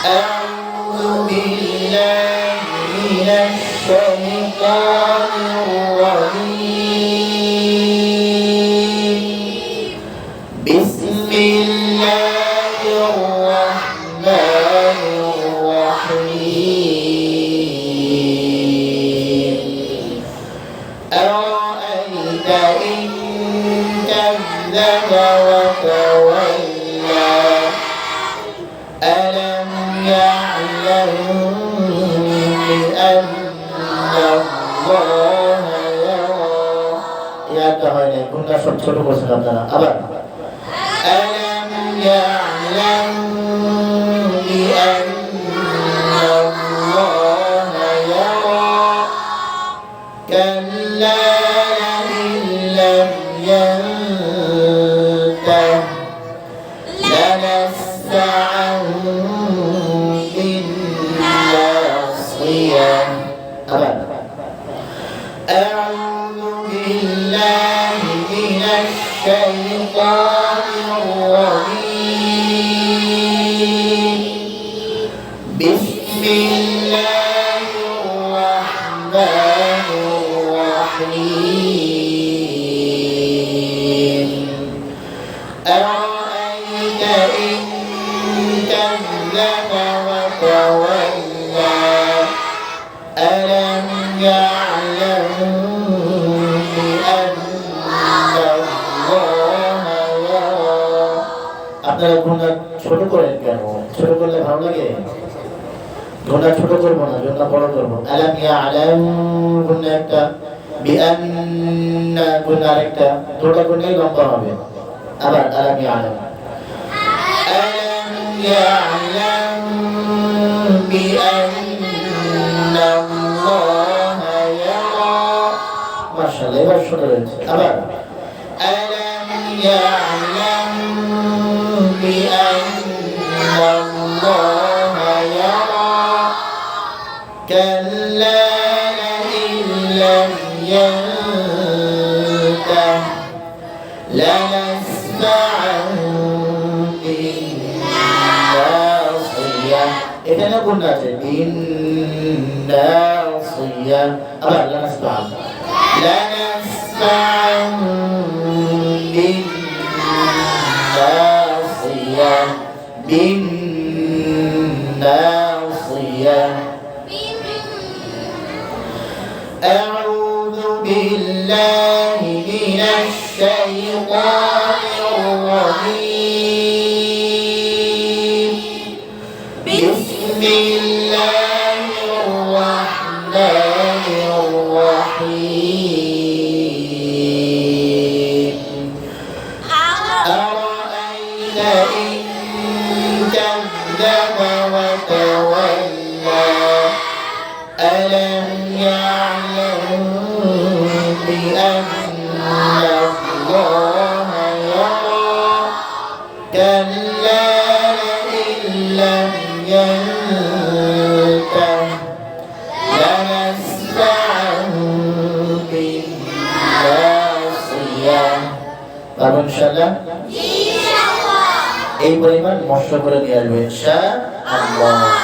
أعوذ بالله من الشيطان الرجيم بسم الله الرحمن الرحيم أرأيت إن كذب وتولى ألم يعلم بأن الله يرى كنا ছোট করছেন আপনারা আবার ألم يعلم بأن الله يرى كلا لئن لم ينته لنسفعا بالناصية أعوذ بالله من الشيطان الرجيم بسم الله الرحمن الرحيم أرأيت إن كذب وتولى ألم يعلم بأن الله يرى আপনারা গুণা ছোট করেন কেন? ছোট করলে ভালো লাগে? গুণা ছোট করবো না, গুণা বড় করবো। আলাম ইয়ালাম গুণা একটা, বিআন্না গুণা আরেকটা, দুটো গুণাই লম্বা হবে। আবার আলাম ইয়ালাম يعلم بأن الله يرى ما شاء الله এবার শুনে রয়েছে আবার ألم يعلم بأن الله يرى كلا لئن لم ينته لنسفعا এখানে গুণ আছে বিন্নাসিয়া আবার লানাসফাআন বিন্নাসিয়া বিন্নাসিয়া أعوذ بالله من الشيطان الرجيم بسم الله الرحمن الرحيم أرأيت إن كذب وتولى ألم يعلم بأن الله يرى كلا لئن لم ينته لنسفعا بالناصية পারবেন ইনশাআল্লাহ এই পরিমাণ মশলা করে নিয়ে আসবে ইনশাআল্লাহ।